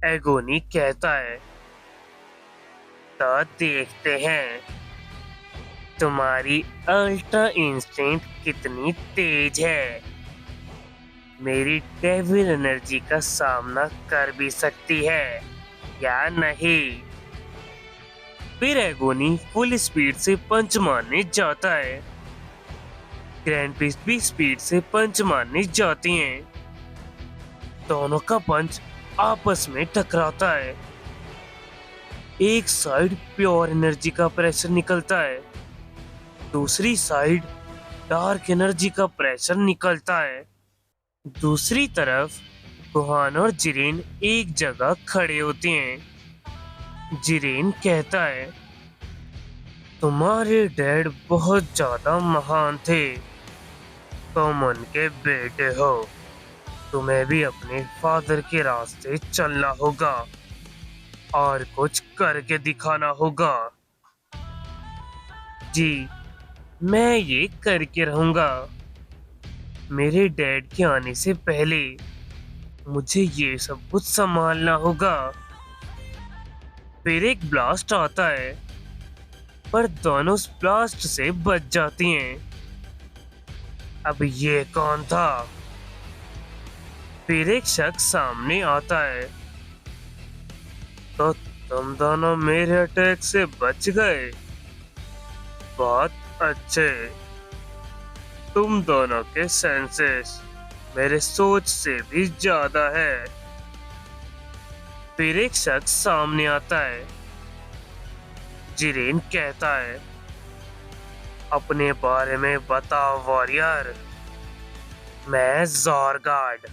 Agony कहता है, तो देखते हैं तुम्हारी अल्ट्रा इंस्टिंक्ट कितनी तेज है। मेरी डेविल एनर्जी का सामना कर भी सकती है या नहीं। फिर एगोनी फुल स्पीड से पंच मारने जाता है। ग्रैंड पीस भी स्पीड से पंच मारने जाती हैं। दोनों का पंच आपस में टकराता है। एक साइड प्योर एनर्जी का प्रेशर निकलता है, दूसरी साइड डार्क एनर्जी का प्रेशर निकलता है। दूसरी तरफ गुहान और जिरेन एक जगह खड़े होते हैं। जिरेन कहता है, तुम्हारे डैड बहुत ज्यादा महान थे। तुम उनके बेटे हो। तुम्हें भी अपने फादर के रास्ते चलना होगा और कुछ करके दिखाना होगा। जी, मैं ये करके रहूंगा। मेरे डैड के आने से पहले मुझे ये सब कुछ संभालना होगा। फिर एक ब्लास्ट आता है, पर दोनों उस ब्लास्ट से बच जाती हैं। अब ये कौन था? फिर एक शख्स सामने आता है, तो तुम दोनों मेरे अटैक से बच गए। बहुत अच्छे। तुम दोनों के सेंसेस मेरे सोच से भी ज्यादा है। फिर एक शख्स सामने आता है। जिरेन कहता है, अपने बारे में बताओ वॉरियर। मैं ज़ॉरगार्ड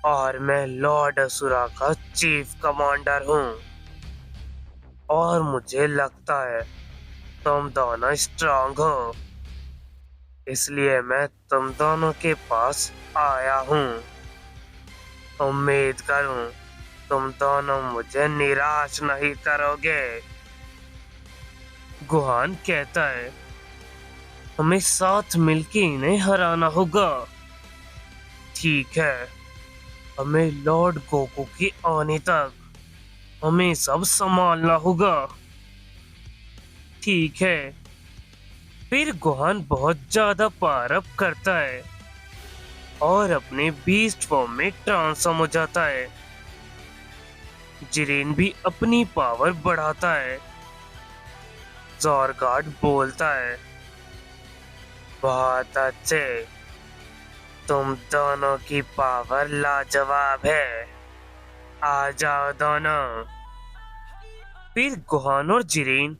और मैं लॉर्ड असुरा का चीफ कमांडर हूँ। और मुझे लगता है तुम दोनों स्ट्रांग हो, इसलिए मैं तुम दोनों के पास आया हूँ। उम्मीद करूँ तुम दोनों मुझे निराश नहीं करोगे। गुहान कहता है, हमें साथ मिलके इन्हें हराना होगा। ठीक है, हमें लॉर्ड गोकू के आने तक हमें सब संभालना होगा। ठीक है। फिर गुहान बहुत ज्यादा पावर अप करता है और अपने बीस्ट फॉर्म में ट्रांसफॉर्म हो जाता है। जिरेन भी अपनी पावर बढ़ाता है। ज़ॉरगार्ड बोलता है, बहुत अच्छे। तुम दोनों की पावर लाजवाब है। आ जाओ दोनों। फिर गुहान और जिरेन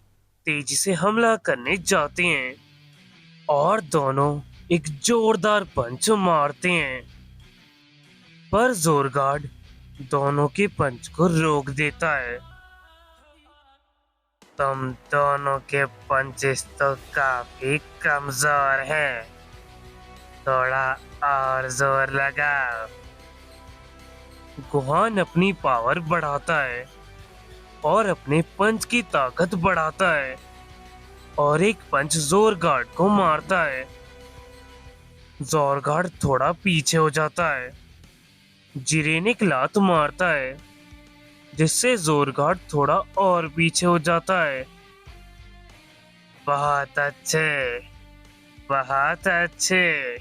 तेजी से हमला करने जाते हैं और दोनों एक जोरदार पंच मारते हैं, पर ज़ॉरगार्ड दोनों के पंच को रोक देता है। तुम दोनों के पंचेस तो काफी कमजोर हैं। थोड़ा और जोर लगाओ। गुहान अपनी पावर बढ़ाता है और अपने पंच की ताकत बढ़ाता है और एक पंच ज़ॉरगार्ड को मारता है। ज़ॉरगार्ड थोड़ा पीछे हो जाता है। जिरेन एक लात मारता है, जिससे ज़ॉरगार्ड थोड़ा और पीछे हो जाता है। बहुत अच्छे, बहुत अच्छे।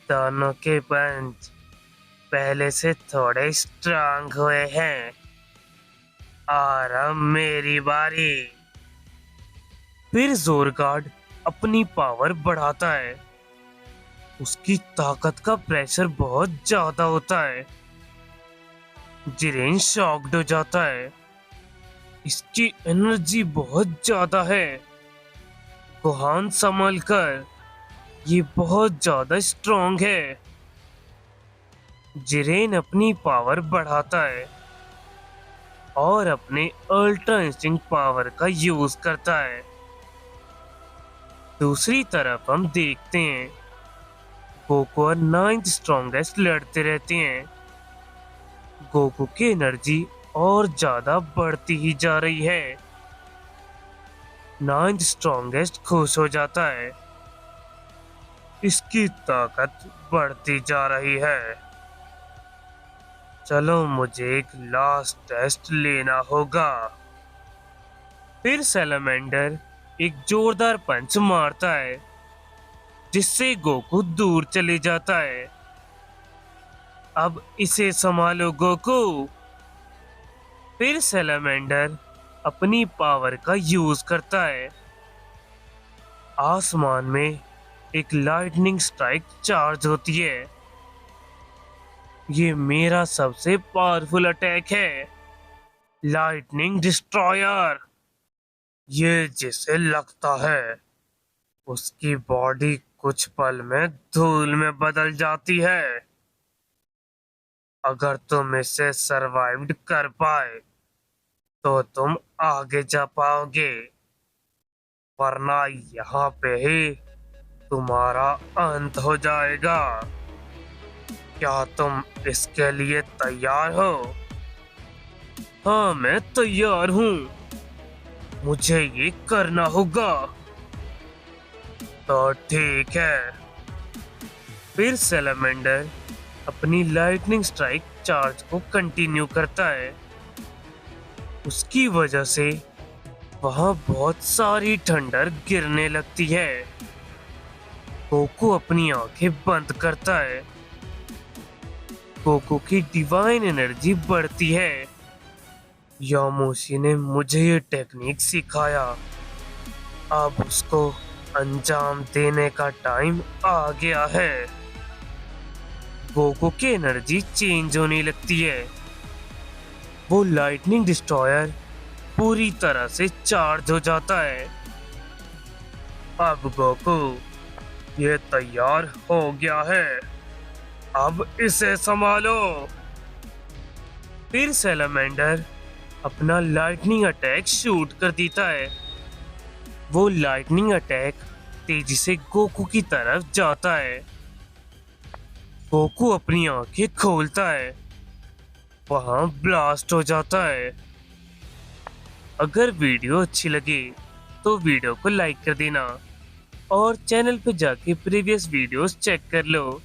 दोनों के पंच पहले से थोड़े स्ट्रांग हुए हैं और अब मेरी बारी। फिर ज़ॉरगार्ड अपनी पावर बढ़ाता है। उसकी ताकत का प्रेशर बहुत ज्यादा होता है। जिरेन शॉक्ड हो जाता है। इसकी एनर्जी बहुत ज्यादा है। गुहान संभल कर, ये बहुत ज्यादा स्ट्रॉन्ग है। जिरेन अपनी पावर बढ़ाता है और अपने अल्ट्रा इंस्टिंक्ट पावर का यूज करता है। दूसरी तरफ हम देखते हैं गोकू और नाइन्थ स्ट्रॉन्गेस्ट लड़ते रहते हैं। गोकू की एनर्जी और ज्यादा बढ़ती ही जा रही है। नाइन्थ स्ट्रॉन्गेस्ट खुश हो जाता है। इसकी ताकत बढ़ती जा रही है। चलो मुझे एक लास्ट टेस्ट लेना होगा। फिर सैलामेंडर एक जोरदार पंच मारता है जिससे गोकू दूर चले जाता है। अब इसे संभालो गोकू। फिर सैलामेंडर अपनी पावर का यूज करता है। आसमान में एक लाइटनिंग स्ट्राइक चार्ज होती है। ये मेरा सबसे पावरफुल अटैक है, लाइटनिंग डिस्ट्रॉयर। ये जिसे लगता है उसकी बॉडी कुछ पल में धूल में बदल जाती है। अगर तुम इसे सरवाइव कर पाए तो तुम आगे जा पाओगे, वरना यहाँ पे ही तुम्हारा अंत हो जाएगा। क्या तुम इसके लिए तैयार हो? हाँ, मैं तैयार हूँ। मुझे ये करना होगा। तो ठीक है। फिर सैलामेंडर अपनी लाइटनिंग स्ट्राइक चार्ज को कंटिन्यू करता है। उसकी वजह से वहां बहुत सारी ठंडर गिरने लगती है। गोकू अपनी आंखें बंद करता है। गोकू की डिवाइन एनर्जी बढ़ती है। यामोशी ने मुझे ये टेक्निक सिखाया। अब उसको अंजाम देने का टाइम आ गया है। गोकू की एनर्जी चेंज होने लगती है। वो लाइटनिंग डिस्ट्रॉयर पूरी तरह से चार्ज हो जाता है। अब गोकू ये तैयार हो गया है। अब इसे संभालो। फिर सैलामेंडर अपना लाइटनिंग अटैक शूट कर देता है। वो लाइटनिंग अटैक तेजी से गोकू की तरफ जाता है। गोकू अपनी आंखें खोलता है। वहां ब्लास्ट हो जाता है। अगर वीडियो अच्छी लगे तो वीडियो को लाइक कर देना और चैनल पे जाके प्रीवियस वीडियोस चेक कर लो।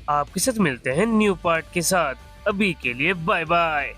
आपके साथ मिलते हैं न्यू पार्ट के साथ। अभी के लिए बाय बाय।